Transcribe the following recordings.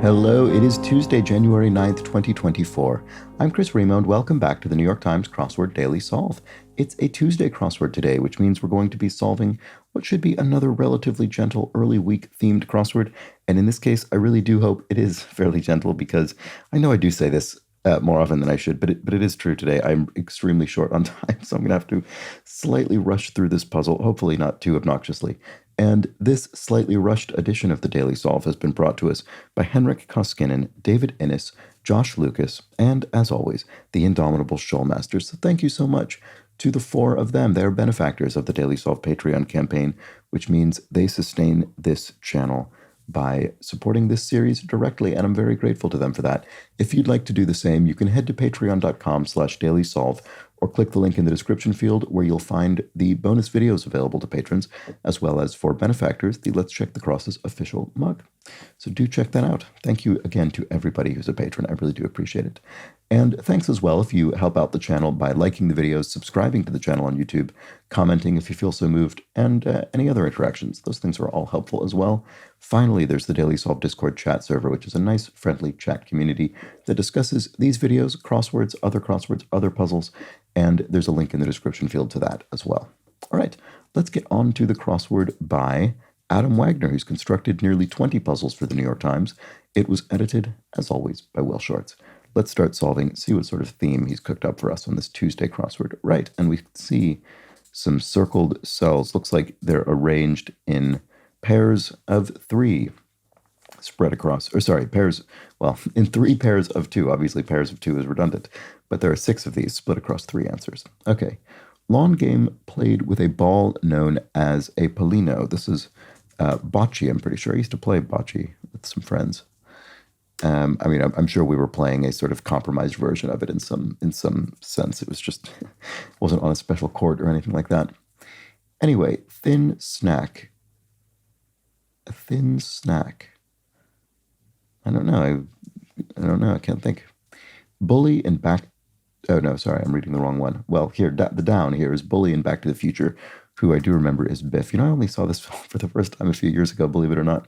Hello, it is Tuesday, January 9th, 2024. I'm Chris Remo, and welcome back to the New York Times Crossword Daily Solve. It's a Tuesday crossword today, which means we're going to be solving what should be another relatively gentle early week themed crossword. And in this case, I really do hope it is fairly gentle because I know I do say this more often than I should, but it is true today. I'm extremely short on time, so I'm going to have to slightly rush through this puzzle, hopefully not too obnoxiously. And this slightly rushed edition of the Daily Solve has been brought to us by Henrik Koskinen, David Innes, Josh Lucas, and, as always, the indomitable Shoalmasters. So thank you so much to the four of them. They are benefactors of the Daily Solve Patreon campaign, which means they sustain this channel by supporting this series directly, and I'm very grateful to them for that. If you'd like to do the same, you can head to patreon.com/dailysolve or click the link in the description field where you'll find the bonus videos available to patrons, as well as for benefactors, the Let's Check the Crosses official mug. So do check that out. Thank you again to everybody who's a patron. I really do appreciate it. And thanks as well if you help out the channel by liking the videos, subscribing to the channel on YouTube, commenting if you feel so moved, and any other interactions. Those things are all helpful as well. Finally, there's the Daily Solve Discord chat server, which is a nice, friendly chat community that discusses these videos, crosswords, other puzzles, and there's a link in the description field to that as well. All right, let's get on to the crossword by Adam Wagner, who's constructed nearly 20 puzzles for the New York Times. It was edited, as always, by Will Shorts. Let's start solving, see what sort of theme he's cooked up for us on this Tuesday crossword. Right, and we see some circled cells. Looks like they're arranged in pairs of three spread across, or sorry, pairs, well, in three pairs of two. Obviously, pairs of two is redundant, but there are six of these split across three answers. Okay. Lawn game played with a ball known as a Polino. This is bocce, I'm pretty sure. I used to play bocce with some friends. I'm sure we were playing a sort of compromised version of it in some sense. It was just wasn't on a special court or anything like that. Anyway, thin snack. A thin snack. I don't know. I don't know. I can't think. Bully and back. Oh no, sorry, I'm reading the wrong one. Well, here the down here is Bully and Back to the Future, who I do remember is Biff. I only saw this film for the first time a few years ago, believe it or not.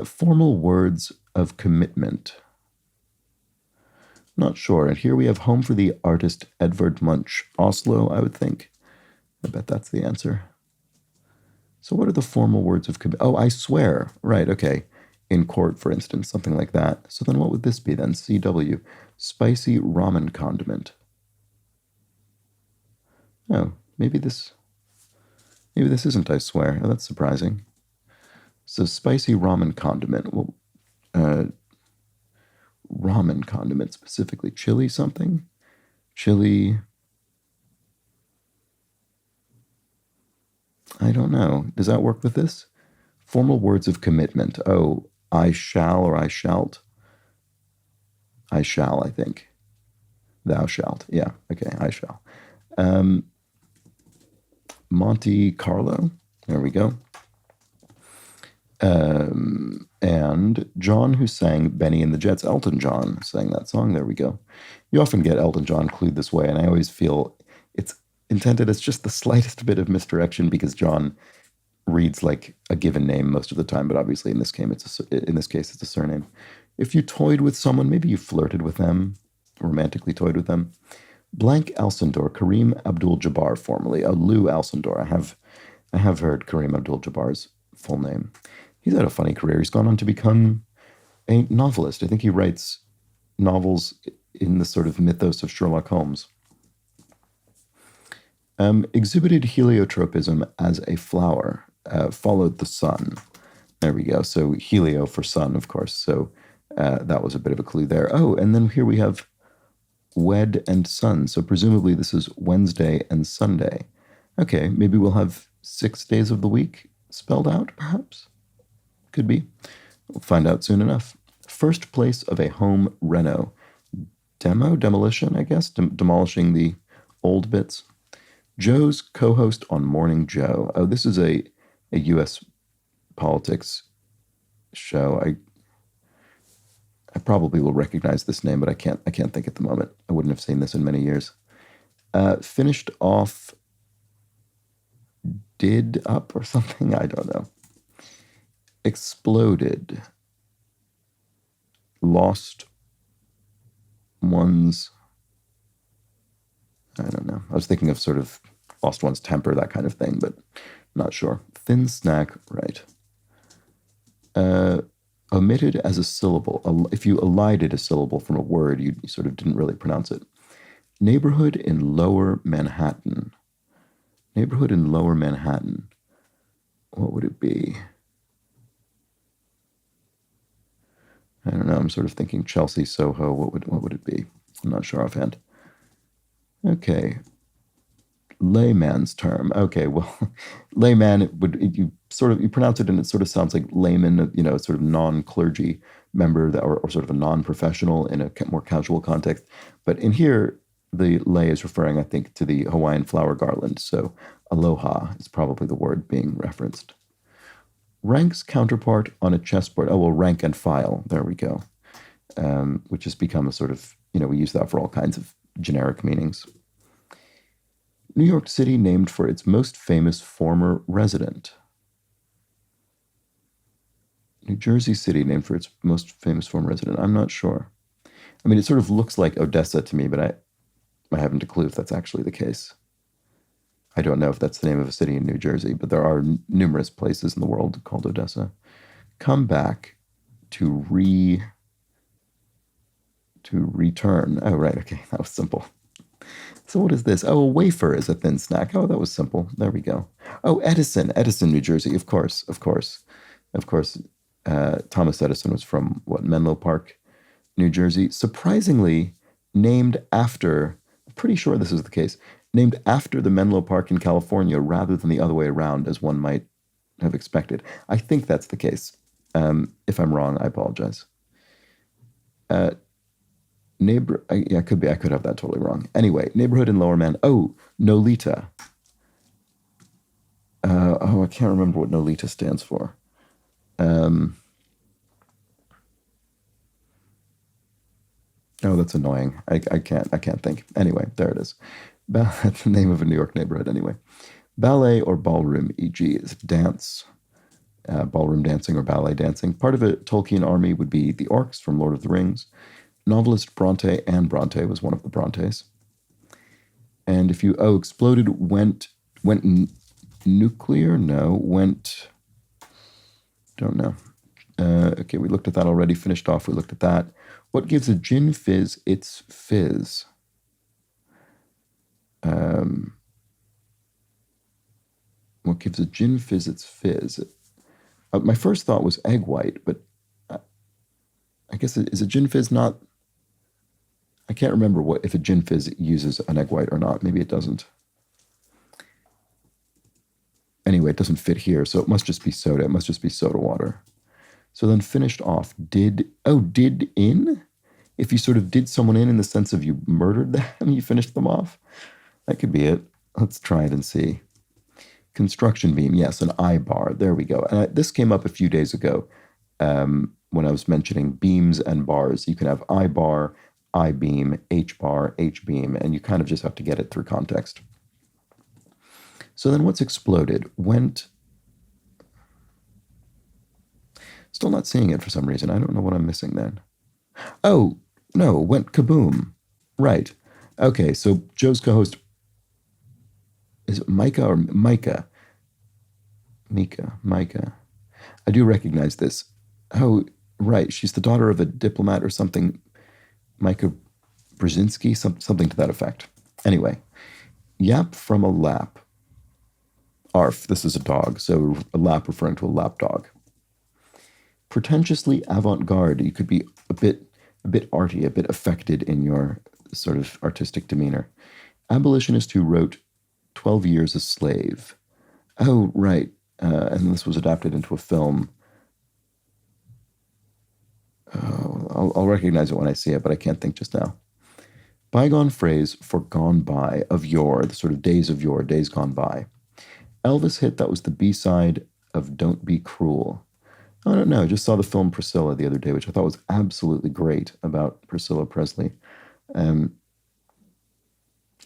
Formal words of commitment. Not sure. And here we have home for the artist Edvard Munch. Oslo, I would think. I bet that's the answer. So what are the formal words of commitment? Oh, I swear. Right, okay. In court, for instance, something like that. So then what would this be then? CW. Spicy ramen condiment. Oh, maybe this isn't I swear. Oh, that's surprising. So spicy ramen condiment. Well, ramen condiment specifically. Chili something? Chili. I don't know. Does that work with this? Formal words of commitment. Oh, I shall or I shalt. I shall, I think. Thou shalt. Yeah, okay, I shall. Monte Carlo. There we go. And John, who sang Benny and the Jets, Elton John sang that song. There we go. You often get Elton John clued this way, and I always feel it's intended as just the slightest bit of misdirection because John reads like a given name most of the time, but obviously in this case it's a surname. If you toyed with someone, maybe you flirted with them, romantically toyed with them. Blank Alcindor, Kareem Abdul-Jabbar, formerly. Lou Alcindor. I have heard Kareem Abdul-Jabbar's full name. He's had a funny career. He's gone on to become a novelist. I think he writes novels in the sort of mythos of Sherlock Holmes. Exhibited heliotropism as a flower. Followed the sun. There we go. So helio for sun, of course. So that was a bit of a clue there. Oh, and then here we have wed and sun. So presumably this is Wednesday and Sunday. Okay, maybe we'll have 6 days of the week spelled out, perhaps? Could be. We'll find out soon enough. First place of a home reno. Demolition, I guess? Demolishing the old bits. Joe's co-host on Morning Joe. Oh, this is a U.S. politics show. I probably will recognize this name, but I can't think at the moment. I wouldn't have seen this in many years. Finished off did up or something. I don't know. Exploded. lost one's, I don't know. I was thinking of sort of lost one's temper, that kind of thing, but not sure. Thin snack, right. Omitted as a syllable. If you elided a syllable from a word, you sort of didn't really pronounce it. Neighborhood in Lower Manhattan. Neighborhood in Lower Manhattan. What would it be? I don't know. I'm sort of thinking Chelsea, Soho. What would it be? I'm not sure offhand. Okay. Layman's term. Okay, well, layman you pronounce it and it sort of sounds like layman, sort of non-clergy member that, or sort of a non-professional in a more casual context. But in here, the lay is referring, I think, to the Hawaiian flower garland. So aloha is probably the word being referenced. Rank's counterpart on a chessboard. Oh, well, rank and file. There we go. Which has become a sort of, we use that for all kinds of generic meanings. New York City named for its most famous former resident. New Jersey City named for its most famous former resident. I'm not sure. I mean, it sort of looks like Odessa to me, but I haven't a clue if that's actually the case. I don't know if that's the name of a city in New Jersey, but there are numerous places in the world called Odessa. Come back to return. Oh, right. Okay. That was simple. So what is this? Oh, a wafer is a thin snack. Oh, that was simple. There we go. Oh, Edison, New Jersey. Of course. Thomas Edison was from Menlo Park, New Jersey. Surprisingly, named after, I'm pretty sure this is the case, named after the Menlo Park in California rather than the other way around, as one might have expected. I think that's the case. If I'm wrong, I apologize. I could have that totally wrong. Anyway, neighborhood in Lower Man. Oh, Nolita. I can't remember what Nolita stands for. Oh, that's annoying. I can't think. Anyway, there it is. That's the name of a New York neighborhood anyway. Ballet or ballroom, e.g. is dance, ballroom dancing or ballet dancing. Part of a Tolkien army would be the orcs from Lord of the Rings. Novelist Anne Bronte was one of the Brontes. And if you, exploded, went nuclear? No, don't know. Okay, we looked at that already, finished off, we looked at that. What gives a gin fizz its fizz? What gives a gin fizz its fizz? My first thought was egg white, but I guess, is a gin fizz not... I can't remember if a gin fizz uses an egg white or not. Maybe it doesn't. Anyway, it doesn't fit here, so it must just be soda. It must just be soda water. So then finished off, did in? If you sort of did someone in the sense of you murdered them, you finished them off? That could be it. Let's try it and see. Construction beam, yes, an I-bar. There we go. And this came up a few days ago when I was mentioning beams and bars. You can have I-bar, I-beam, H-bar, H-beam, and you kind of just have to get it through context. So then what's exploded? Still not seeing it for some reason. I don't know what I'm missing then. Oh, no, went kaboom. Right. Okay, so Joe's co-host, is it Micah or Micah? Micah. I do recognize this. Oh, right, she's the daughter of a diplomat or something. Micah Brzezinski, something to that effect. Anyway, yap from a lap. Arf, this is a dog, so a lap referring to a lap dog. Pretentiously avant-garde, you could be a bit arty, a bit affected in your sort of artistic demeanor. Abolitionist who wrote 12 Years a Slave. Oh, right, and this was adapted into a film. Oh, I'll recognize it when I see it, but I can't think just now. Bygone phrase for gone by, of yore, the sort of days of yore, days gone by. Elvis hit that was the B-side of Don't Be Cruel. I don't know, I just saw the film Priscilla the other day, which I thought was absolutely great about Priscilla Presley.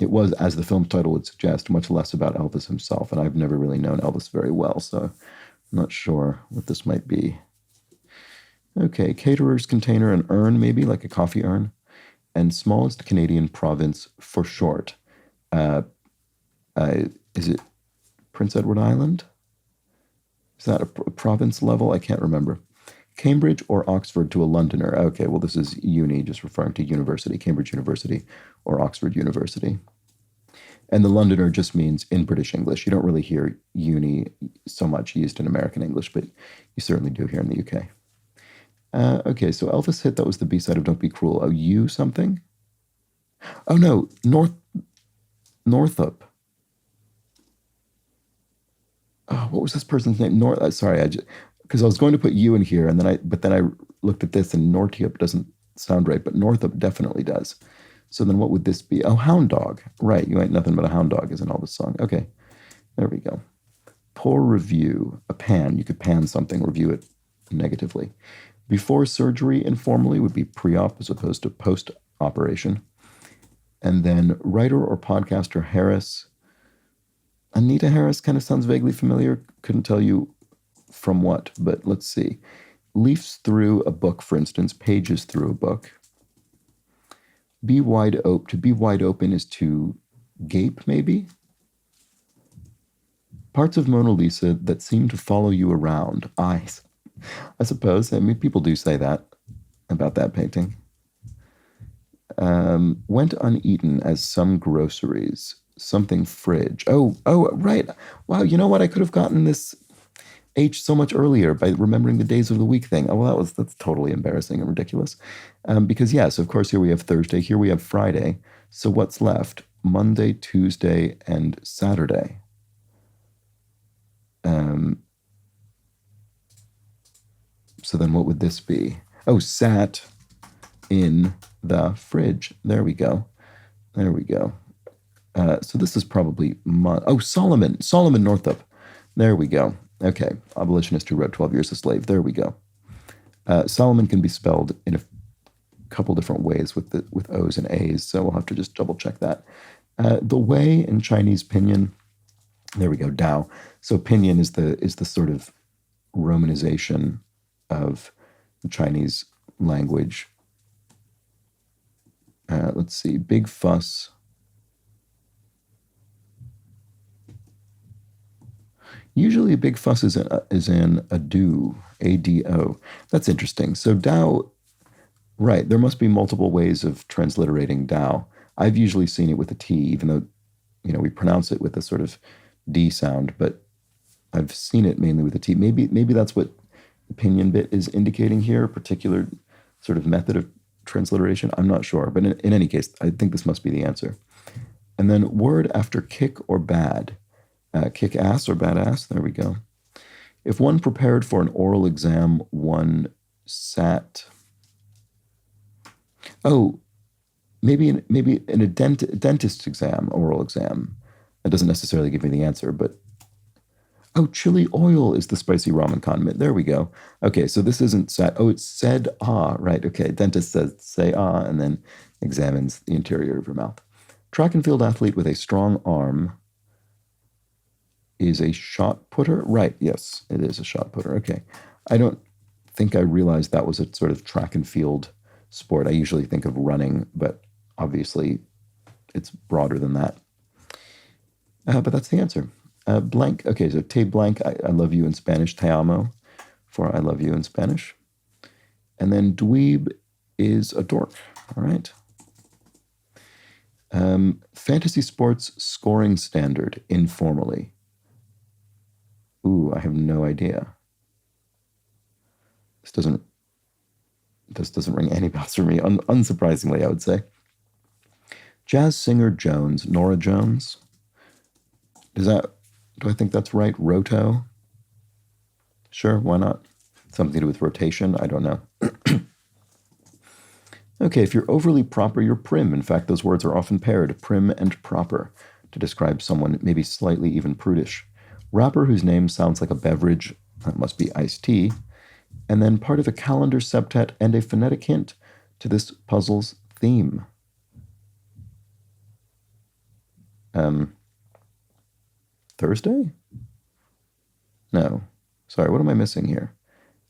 It was, as the film title would suggest, much less about Elvis himself, and I've never really known Elvis very well, so I'm not sure what this might be. Okay, caterer's container, an urn maybe, like a coffee urn. And smallest Canadian province for short. Uh, is it Prince Edward Island? Is that a province level? I can't remember. Cambridge or Oxford to a Londoner. Okay, well, this is uni, just referring to university, Cambridge University or Oxford University. And the Londoner just means in British English. You don't really hear uni so much used in American English, but you certainly do here in the UK. Okay, so Elvis hit, that was the B-side of Don't Be Cruel. Oh, you something? Oh, no, Northup. Oh, what was this person's name? Sorry, because I was going to put you in here, and then I looked at this, and Northup doesn't sound right, but Northup definitely does. So then what would this be? Oh, hound dog. Right, you ain't nothing but a hound dog, isn't all this song. Okay, there we go. Poor review, a pan. You could pan something, review it negatively. Before surgery, informally, would be pre-op as opposed to post-operation. And then writer or podcaster Harris. Anita Harris kind of sounds vaguely familiar. Couldn't tell you from what, but let's see. Leafs through a book, for instance, pages through a book. Be wide open. To be wide open is to gape, maybe. Parts of Mona Lisa that seem to follow you around. Eyes. I suppose. I mean, people do say that about that painting. Went uneaten as some groceries. Something fridge. Oh, right. Wow, you know what? I could have gotten this H so much earlier by remembering the days of the week thing. Oh, well, that's totally embarrassing and ridiculous. Because yes, of course, here we have Thursday, here we have Friday. So what's left? Monday, Tuesday, and Saturday. So then what would this be? Oh, sat in the fridge. There we go. There we go. So this is probably Solomon Northup. There we go. Okay, abolitionist who wrote 12 Years a Slave. There we go. Solomon can be spelled in a couple different ways with O's and A's, so we'll have to just double check that. The way in Chinese pinyin, there we go, Dao. So pinyin is the sort of romanization of the Chinese language. Let's see, big fuss. Usually a big fuss is in ado, A-D-O. That's interesting. So Dao, right, there must be multiple ways of transliterating Dao. I've usually seen it with a T, even though, we pronounce it with a sort of D sound, but I've seen it mainly with a T. Maybe that's what the pinyin bit is indicating here, a particular sort of method of transliteration. I'm not sure, but in any case, I think this must be the answer. And then word after kick or bad. Kick ass or badass. There we go. If one prepared for an oral exam, one sat. Oh, maybe in a dentist exam, oral exam. That doesn't necessarily give me the answer, but chili oil is the spicy ramen condiment. There we go. Okay, so this isn't sat. Oh, it's said ah. Right. Okay. Dentist says say ah, and then examines the interior of your mouth. Track and field athlete with a strong arm is a shot putter. Right. Yes, it is a shot putter. Okay. I don't think I realized that was a sort of track and field sport. I usually think of running, but obviously it's broader than that. But that's the answer. Blank. Okay, so te blank, I love you in Spanish. Te amo, for I love you in Spanish. And then dweeb is a dork. All right. Fantasy sports scoring standard, informally. Ooh, I have no idea. This doesn't ring any bells for me, unsurprisingly, I would say. Jazz singer Jones, Nora Jones. Do I think that's right? Roto? Sure, why not? Something to do with rotation? I don't know. Okay, if you're overly proper, you're prim. In fact, those words are often paired, prim and proper, to describe someone maybe slightly even prudish. Rapper whose name sounds like a beverage, that must be iced tea. And then part of a calendar septet and a phonetic hint to this puzzle's theme. Thursday? No. Sorry, what am I missing here?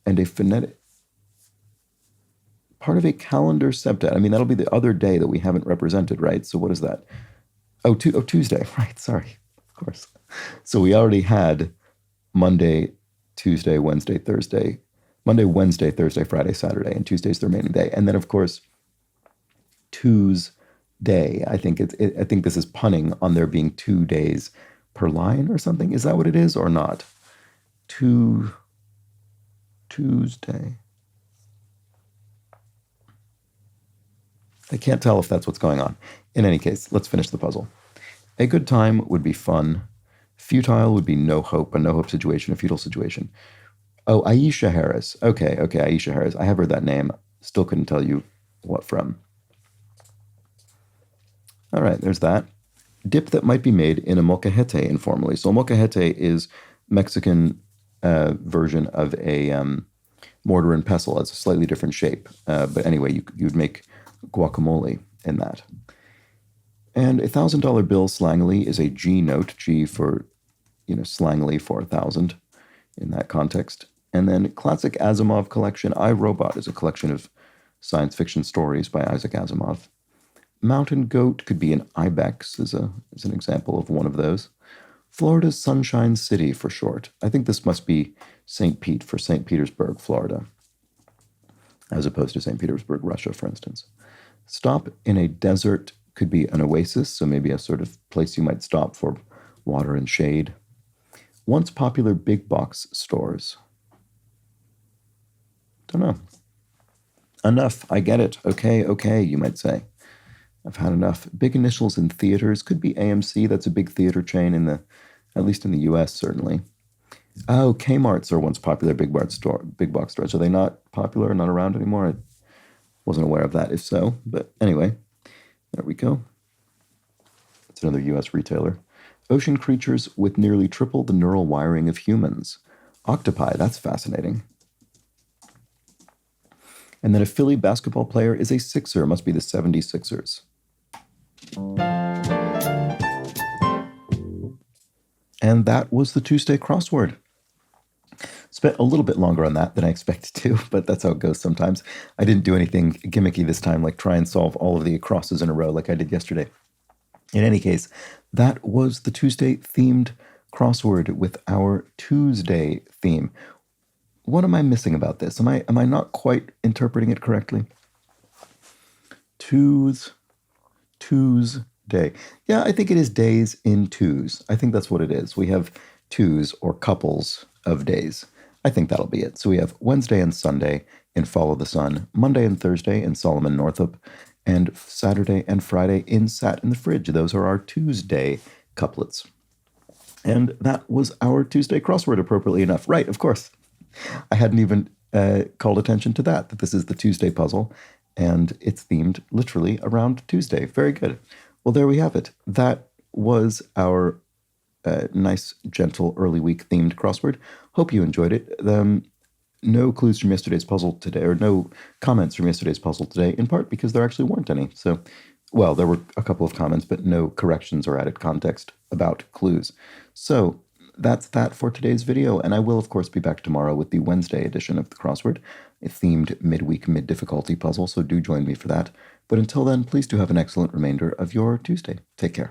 And a phonetic... part of a calendar septet. I mean, that'll be the other day that we haven't represented, right? So what is that? Tuesday, right? Sorry, of course. So we already had Monday, Tuesday, Wednesday, Thursday, Monday, Wednesday, Thursday, Friday, Saturday, and Tuesday's the remaining day. And then, of course, Tuesday. I think I think this is punning on there being 2 days per line or something. Is that what it is or not? Tuesday. I can't tell if that's what's going on. In any case, let's finish the puzzle. A good time would be fun. Futile would be no hope, a no hope situation, a futile situation. Oh, Aisha Harris. Okay, Aisha Harris. I have heard that name. Still couldn't tell you what from. All right, there's that. Dip that might be made in a molcajete informally. So molcajete is Mexican version of a mortar and pestle. It's a slightly different shape. But anyway, you'd make guacamole in that. And a $1,000 bill slangily is a G note, G for, slangily for 1,000 in that context. And then classic Asimov collection, I, Robot is a collection of science fiction stories by Isaac Asimov. Mountain goat could be an ibex, is an example of one of those. Florida's Sunshine City for short. I think this must be St. Pete for St. Petersburg, Florida, as opposed to St. Petersburg, Russia, for instance. Stop in a desert could be an oasis, so maybe a sort of place you might stop for water and shade. Once popular big box stores. Don't know. Enough, I get it. Okay, you might say. I've had enough. Big initials in theaters could be AMC. That's a big theater chain at least in the U.S. certainly. Oh, Kmart's are once popular big box stores. Are they not popular? Not around anymore? I wasn't aware of that. If so, but anyway, there we go. It's another U.S. retailer. Ocean creatures with nearly triple the neural wiring of humans. Octopi. That's fascinating. And then a Philly basketball player is a Sixer. Must be the 76ers. And that was the Tuesday crossword. Spent a little bit longer on that than I expected to, but that's how it goes sometimes. I didn't do anything gimmicky this time, like try and solve all of the crosses in a row like I did yesterday. In any case, that was the Tuesday themed crossword with our Tuesday theme. What am I missing about this? Am I not quite interpreting it correctly? Tuesday. Yeah, I think it is days in twos. I think that's what it is. We have twos or couples of days. I think that'll be it. So we have Wednesday and Sunday in Follow the Sun, Monday and Thursday in Solomon Northup, and Saturday and Friday in Sat in the Fridge. Those are our Tuesday couplets. And that was our Tuesday crossword, appropriately enough. Right, of course. I hadn't even called attention to that this is the Tuesday puzzle, and it's themed literally around Tuesday. Very good. Well, there we have it. That was our nice, gentle, early week themed crossword. Hope you enjoyed it. No clues from yesterday's puzzle today, or no comments from yesterday's puzzle today, in part because there actually weren't any. So, well, there were a couple of comments, but no corrections or added context about clues. So, that's that for today's video, and I will, of course, be back tomorrow with the Wednesday edition of the crossword, a themed midweek, mid-difficulty puzzle, so do join me for that. But until then, please do have an excellent remainder of your Tuesday. Take care.